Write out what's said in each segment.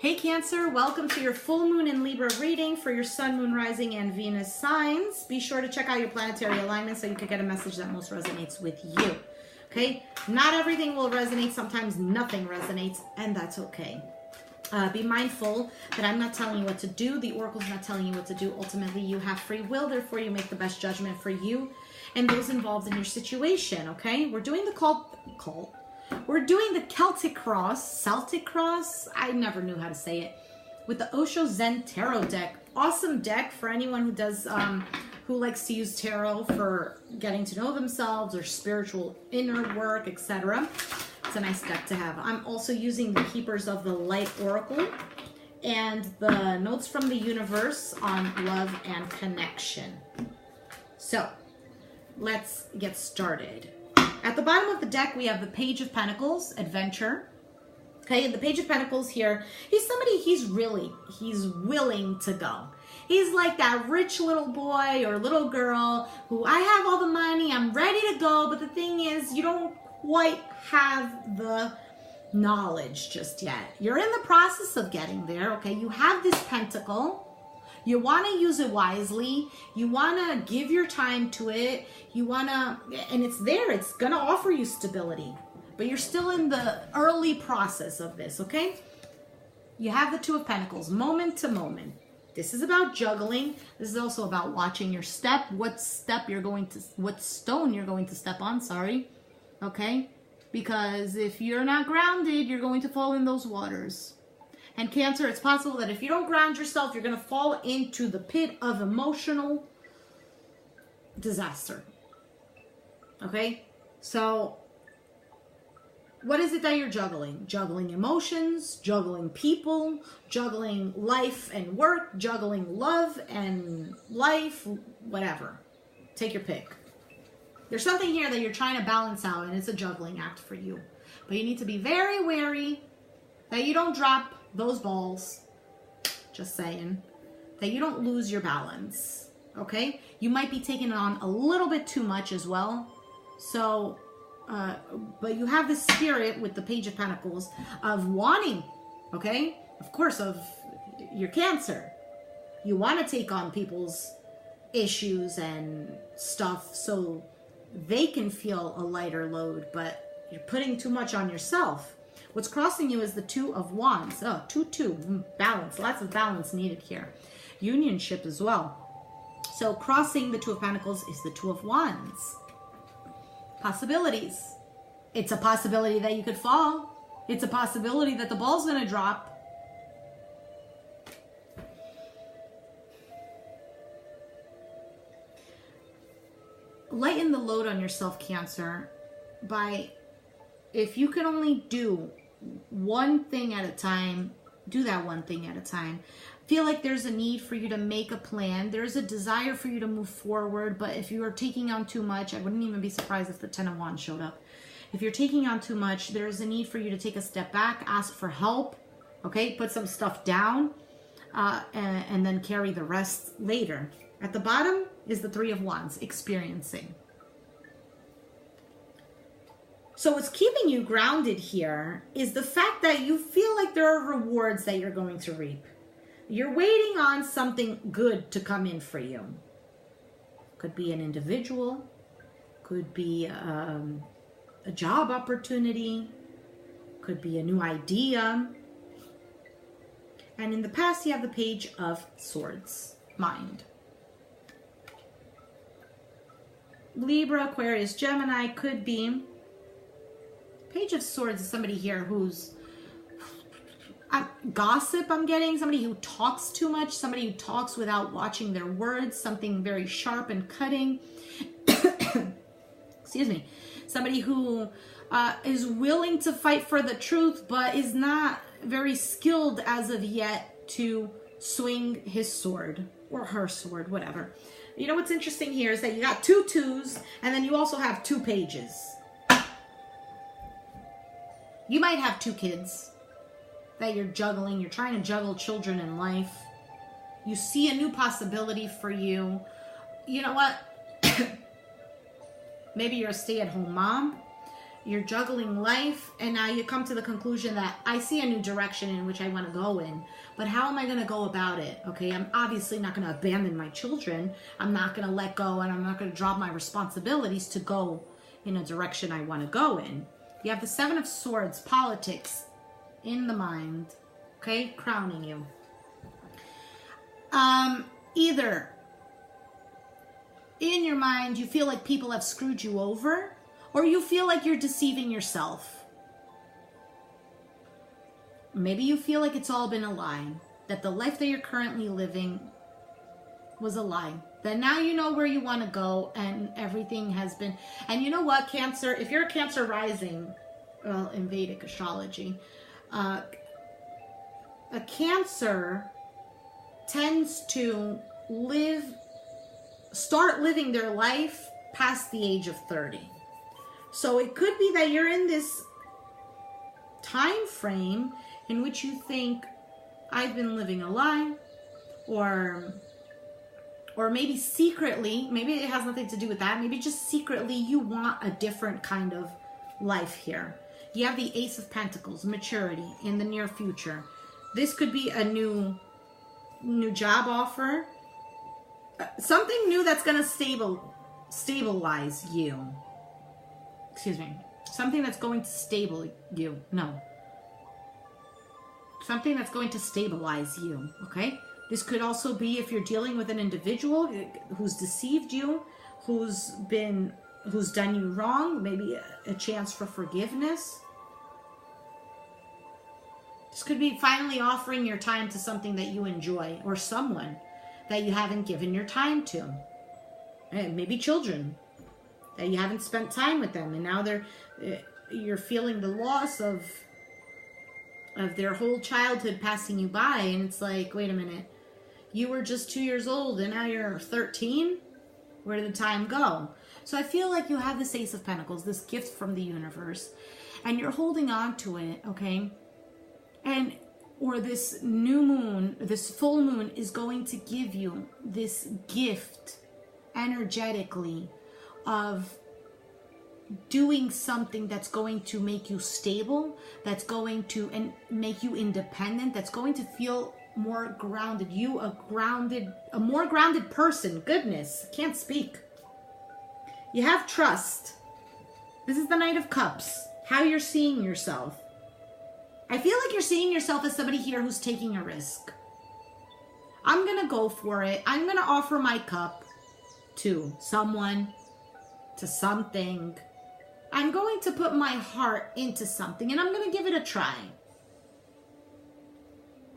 Hey Cancer, welcome to your full moon in Libra reading for your sun, moon, rising, and Venus signs. Be sure to check out your planetary alignment so you can get a message that most resonates with you. Okay? Not everything will resonate. Sometimes nothing resonates, and that's okay. Be mindful that I'm not telling you what to do. The Oracle's not telling you what to do. Ultimately, you have free will. Therefore, you make the best judgment for you and those involved in your situation. Okay? We're doing the We're doing the Celtic Cross, I never knew how to say it, with the Osho Zen Tarot deck. Awesome deck for anyone who does, who likes to use tarot for getting to know themselves or spiritual inner work, etc. It's a nice deck to have. I'm also using the Keepers of the Light Oracle and the Notes from the Universe on Love and Connection. So, let's get started. At the bottom of the deck, we have the Page of Pentacles, Adventure. Okay, and the Page of Pentacles here, he's willing to go. He's like that rich little boy or little girl who, I have all the money, I'm ready to go, but the thing is, you don't quite have the knowledge just yet. You're in the process of getting there, okay? You have this pentacle. You want to use it wisely. You want to give your time to it. You want to, and it's there. It's going to offer you stability. But you're still in the early process of this, okay? You have the Two of Pentacles, moment to moment. This is about juggling. This is also about watching your step, what stone you're going to step on, okay? Because if you're not grounded, you're going to fall in those waters. And Cancer, it's possible that if you don't ground yourself, you're going to fall into the pit of emotional disaster. Okay? So, what is it that you're juggling? Juggling emotions, juggling people, juggling life and work, juggling love and life, whatever. Take your pick. There's something here that you're trying to balance out, and it's a juggling act for you. But you need to be very wary that you don't drop those balls, just saying, that you don't lose your balance, okay? You might be taking on a little bit too much as well. So, but you have this spirit with the Page of Pentacles of wanting, okay? Of course, of your Cancer. You want to take on people's issues and stuff so they can feel a lighter load, but you're putting too much on yourself. What's crossing you is the Two of Wands. Oh, 2-2. Balance. Lots of balance needed here. Unionship as well. So crossing the Two of Pentacles is the Two of Wands. Possibilities. It's a possibility that you could fall. It's a possibility that the ball's going to drop. Lighten the load on yourself, Cancer, by, if you can only do one thing at a time, do that one thing at a time. Feel like there's a need for you to make a plan. There's a desire for you to move forward, but if you are taking on too much, I wouldn't even be surprised if the Ten of Wands showed up. If you're taking on too much, there's a need for you to take a step back, ask for help, okay? Put some stuff down, and then carry the rest later. At the bottom is the Three of Wands, experiencing. So what's keeping you grounded here is the fact that you feel like there are rewards that you're going to reap. You're waiting on something good to come in for you. Could be an individual, could be a job opportunity, could be a new idea. And in the past, you have the Page of Swords, mind. Libra, Aquarius, Gemini, could be. Page of Swords is somebody here who's gossip, I'm getting. Somebody who talks too much. Somebody who talks without watching their words. Something very sharp and cutting. Excuse me. Somebody who is willing to fight for the truth, but is not very skilled as of yet to swing his sword. Or her sword, whatever. You know what's interesting here is that you got 2 2s, and then you also have 2 pages. You might have 2 kids that you're juggling. You're trying to juggle children in life. You see a new possibility for you. You know what? Maybe you're a stay-at-home mom. You're juggling life, and now you come to the conclusion that I see a new direction in which I want to go in, but how am I going to go about it? Okay, I'm obviously not going to abandon my children. I'm not going to let go, and I'm not going to drop my responsibilities to go in a direction I want to go in. You have the Seven of Swords, politics in the mind, okay, crowning you. Either in your mind you feel like people have screwed you over, or you feel like you're deceiving yourself. Maybe you feel like it's all been a lie, that the life that you're currently living was a lie, that now you know where you want to go, and everything has been. And you know what, Cancer, if you're a Cancer rising, well, in Vedic astrology, a Cancer tends to start living their life past the age of 30. So it could be that you're in this time frame in which you think, I've been living a lie, or maybe secretly, maybe it has nothing to do with that, maybe just secretly you want a different kind of life here. You have the Ace of Pentacles, maturity in the near future. This could be a new job offer, something new that's going to stabilize you. Excuse me. Something that's going to something that's going to stabilize you, okay? This could also be if you're dealing with an individual who's deceived you, who's done you wrong, maybe a chance for forgiveness. This could be finally offering your time to something that you enjoy, or someone that you haven't given your time to. And maybe children that you haven't spent time with them, and now you're feeling the loss of their whole childhood passing you by, and it's like, wait a minute, you were just 2 years old and now you're 13? Where did the time go? So I feel like you have this Ace of Pentacles, this gift from the universe, and you're holding on to it, okay? Or this new moon, this full moon is going to give you this gift energetically of doing something that's going to make you stable, that's going to make you independent, that's going to feel more grounded. A more grounded person. Goodness, I can't speak. You have trust. This is the Knight of Cups. How you're seeing yourself. I feel like you're seeing yourself as somebody here who's taking a risk. I'm going to go for it. I'm going to offer my cup to someone, to something. I'm going to put my heart into something, and I'm going to give it a try.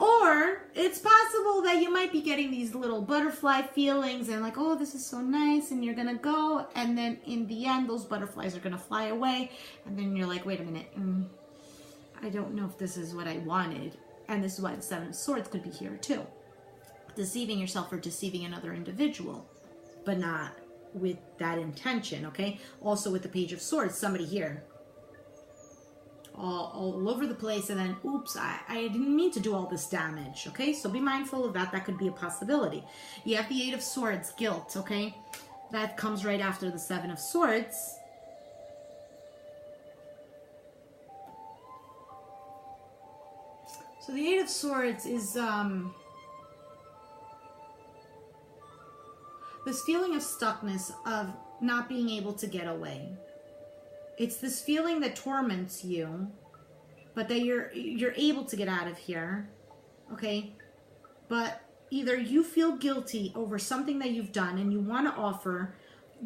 Or it's possible that you might be getting these little butterfly feelings and like, oh, this is so nice, and you're going to go, and then in the end, those butterflies are going to fly away, and then you're like, wait a minute, I don't know if this is what I wanted. And this is why the Seven of Swords could be here too. Deceiving yourself or deceiving another individual, but not with that intention, okay? Also with the Page of Swords, somebody here. All over the place, and then, oops, I didn't mean to do all this damage, okay? So be mindful of that. That could be a possibility. You have the Eight of Swords, guilt, okay? That comes right after the Seven of Swords. So the Eight of Swords is this feeling of stuckness, of not being able to get away. It's this feeling that torments you, but that you're able to get out of here, okay? But either you feel guilty over something that you've done and you want to offer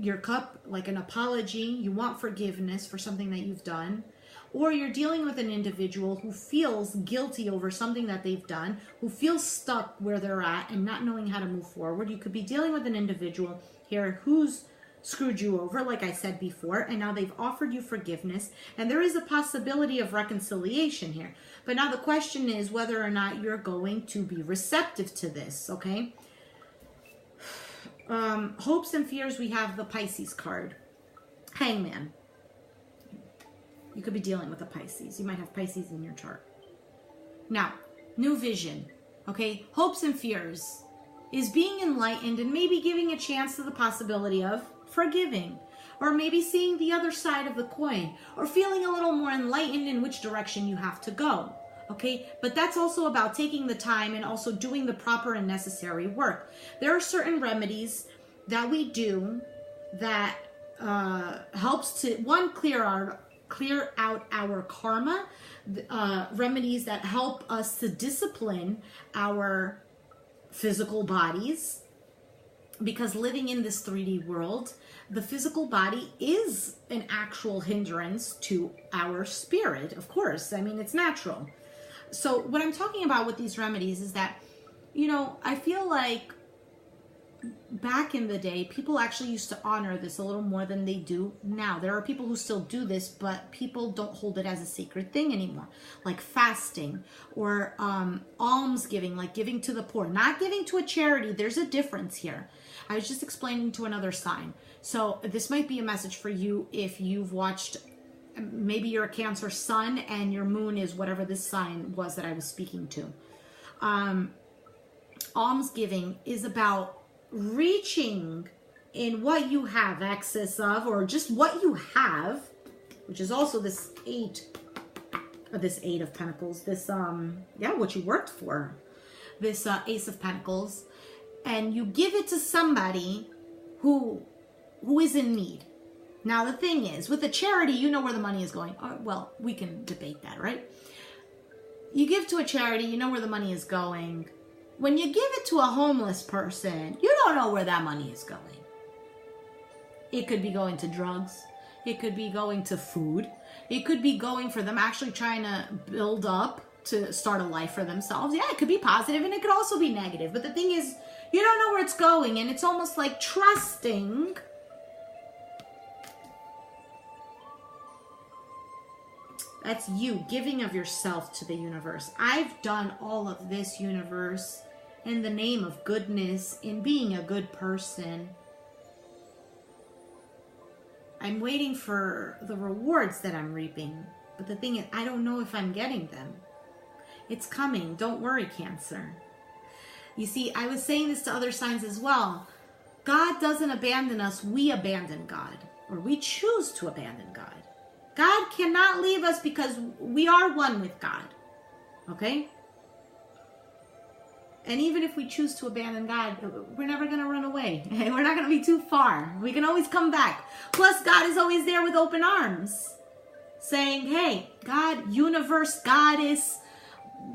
your cup, like an apology, you want forgiveness for something that you've done, or you're dealing with an individual who feels guilty over something that they've done, who feels stuck where they're at and not knowing how to move forward. You could be dealing with an individual here who's screwed you over, like I said before, and now they've offered you forgiveness, and there is a possibility of reconciliation here. But now the question is whether or not you're going to be receptive to this, okay? Hopes and fears, we have the Pisces card. Hangman. You could be dealing with a Pisces. You might have Pisces in your chart. Now, new vision, okay? Hopes and fears is being enlightened and maybe giving a chance to the possibility of forgiving, or maybe seeing the other side of the coin, or feeling a little more enlightened in which direction you have to go. Okay, but that's also about taking the time and also doing the proper and necessary work. There are certain remedies that we do that helps to, one, clear out our karma, remedies that help us to discipline our physical bodies, because living in this 3D world, the physical body is an actual hindrance to our spirit, of course. I mean, it's natural. So what I'm talking about with these remedies is that, you know, I feel like back in the day, people actually used to honor this a little more than they do now. There are people who still do this, but people don't hold it as a sacred thing anymore. Like fasting or almsgiving, like giving to the poor, not giving to a charity. There's a difference here. I was just explaining to another sign. So this might be a message for you if you've watched, maybe you're a Cancer sun and your moon is whatever this sign was that I was speaking to. Almsgiving is about reaching in what you have excess of, or just what you have, which is also this eight of pentacles, this what you worked for, this ace of pentacles, and you give it to somebody who is in need. Now the thing is, with a charity, you know where the money is going. Well, we can debate that, right? You give to a charity, you know where the money is going. When you give it to a homeless person, you don't know where that money is going. It could be going to drugs. It could be going to food. It could be going for them actually trying to build up to start a life for themselves. Yeah, it could be positive and it could also be negative. But the thing is, you don't know where it's going, and it's almost like trusting that's you giving of yourself to the universe. I've done all of this, universe, in the name of goodness, in being a good person. I'm waiting for the rewards that I'm reaping. But the thing is, I don't know if I'm getting them. It's coming. Don't worry, Cancer. You see, I was saying this to other signs as well. God doesn't abandon us. We abandon God. Or we choose to abandon God. God cannot leave us because we are one with God. Okay? And even if we choose to abandon God, we're never going to run away. We're not going to be too far. We can always come back. Plus, God is always there with open arms. Saying, hey, God, universe, goddess,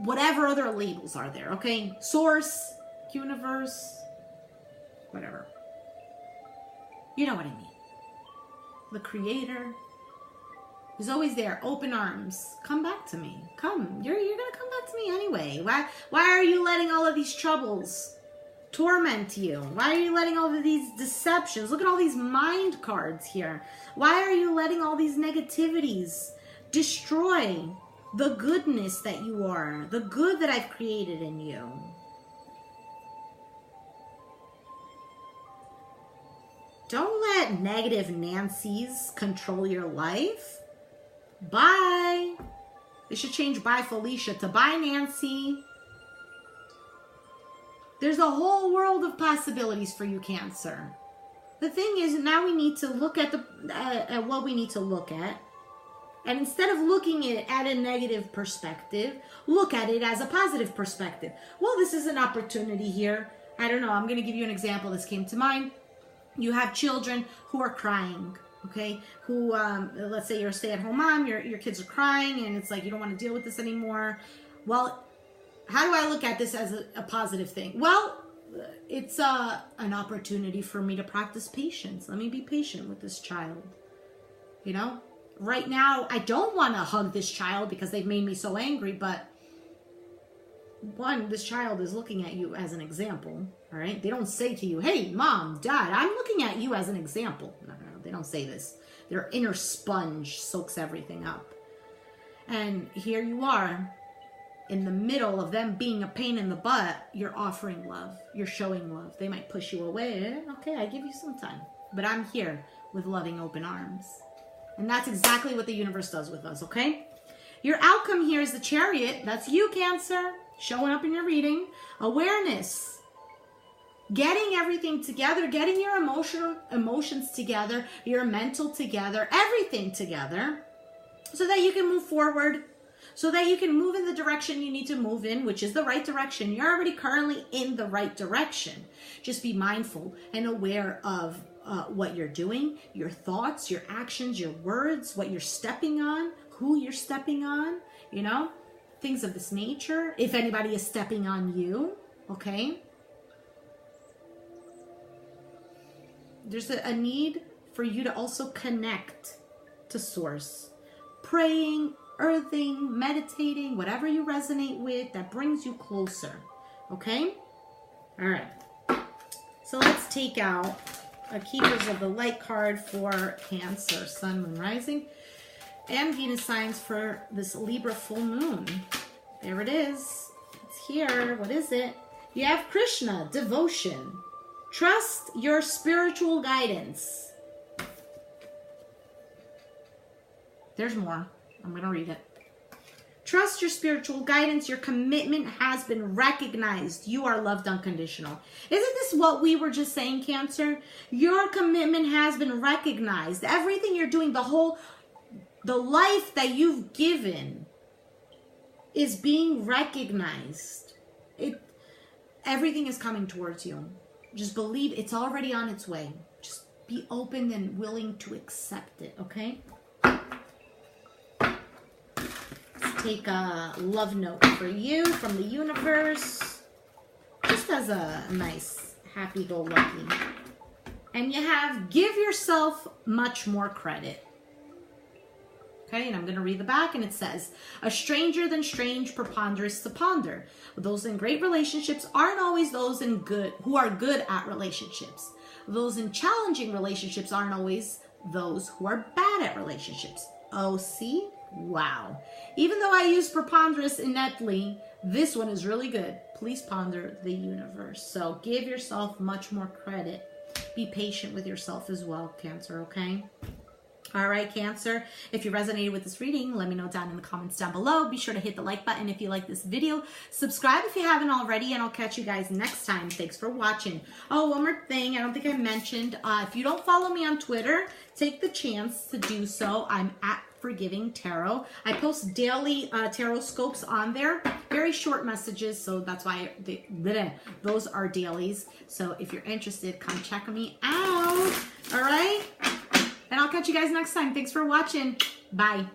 whatever other labels are there. Okay? Source, universe, whatever. You know what I mean. The creator. He's always there, open arms. Come back to me. Come. You're gonna come back to me anyway. Why are you letting all of these troubles torment you? Why are you letting all of these deceptions? Look at all these mind cards here. Why are you letting all these negativities destroy the goodness that you are, the good that I've created in you? Don't let negative Nancy's control your life. Bye. They should change bye Felicia to bye Nancy. There's a whole world of possibilities for you, Cancer. The thing is, now we need to look at at what we need to look at. And instead of looking at a negative perspective, look at it as a positive perspective. Well, this is an opportunity here. I don't know. I'm going to give you an example. This came to mind. You have children who are crying. Okay, who, let's say you're a stay-at-home mom, your kids are crying, and it's like you don't want to deal with this anymore. Well, how do I look at this as a positive thing? Well, it's an opportunity for me to practice patience. Let me be patient with this child. You know, right now, I don't want to hug this child because they've made me so angry, but one, this child is looking at you as an example, all right? They don't say to you, hey, mom, dad, I'm looking at you as an example. No. They don't say this. Their inner sponge soaks everything up. And here you are, in the middle of them being a pain in the butt, you're offering love. You're showing love. They might push you away. Okay, I give you some time. But I'm here with loving open arms. And that's exactly what the universe does with us, okay? Your outcome here is the Chariot. That's you, Cancer, showing up in your reading. Awareness. getting everything together, getting your emotions together, your mental together, everything together, so that you can move forward, so that you can move in the direction you need to move in, which is the right direction. You're already currently in the right direction. Just be mindful and aware of what you're doing, your thoughts, your actions, your words, what you're stepping on, who you're stepping on, you know, things of this nature. If anybody is stepping on you, okay? There's a need for you to also connect to Source. Praying, earthing, meditating, whatever you resonate with that brings you closer. Okay? All right. So let's take out a Keepers of the Light card for Cancer, Sun, Moon, Rising, and Venus signs for this Libra full moon. There it is. It's here. What is it? You have Krishna, devotion. Trust your spiritual guidance. There's more. I'm going to read it. Trust your spiritual guidance. Your commitment has been recognized. You are loved unconditional. Isn't this what we were just saying, Cancer? Your commitment has been recognized. Everything you're doing, the life that you've given is being recognized. Everything is coming towards you. Just believe it's already on its way. Just be open and willing to accept it, okay? Take a love note for you from the universe, just as a nice happy-go-lucky. And you have give yourself much more credit. Okay, and I'm going to read the back, and it says, a stranger than strange, preponderous to ponder. Those in great relationships aren't always those who are good at relationships. Those in challenging relationships aren't always those who are bad at relationships. Oh, see? Wow. Even though I use preponderous ineptly, this one is really good. Please ponder the universe. So give yourself much more credit. Be patient with yourself as well, Cancer, okay? All right, Cancer. If you resonated with this reading, let me know down in the comments down below. Be sure to hit the like button if you like this video. Subscribe if you haven't already, and I'll catch you guys next time. Thanks for watching. Oh, one more thing I don't think I mentioned. If you don't follow me on Twitter, take the chance to do so. I'm at Forgiving Tarot. I post daily tarot scopes on there. Very short messages, so that's why those are dailies. So if you're interested, come check me out. All right? And I'll catch you guys next time. Thanks for watching. Bye.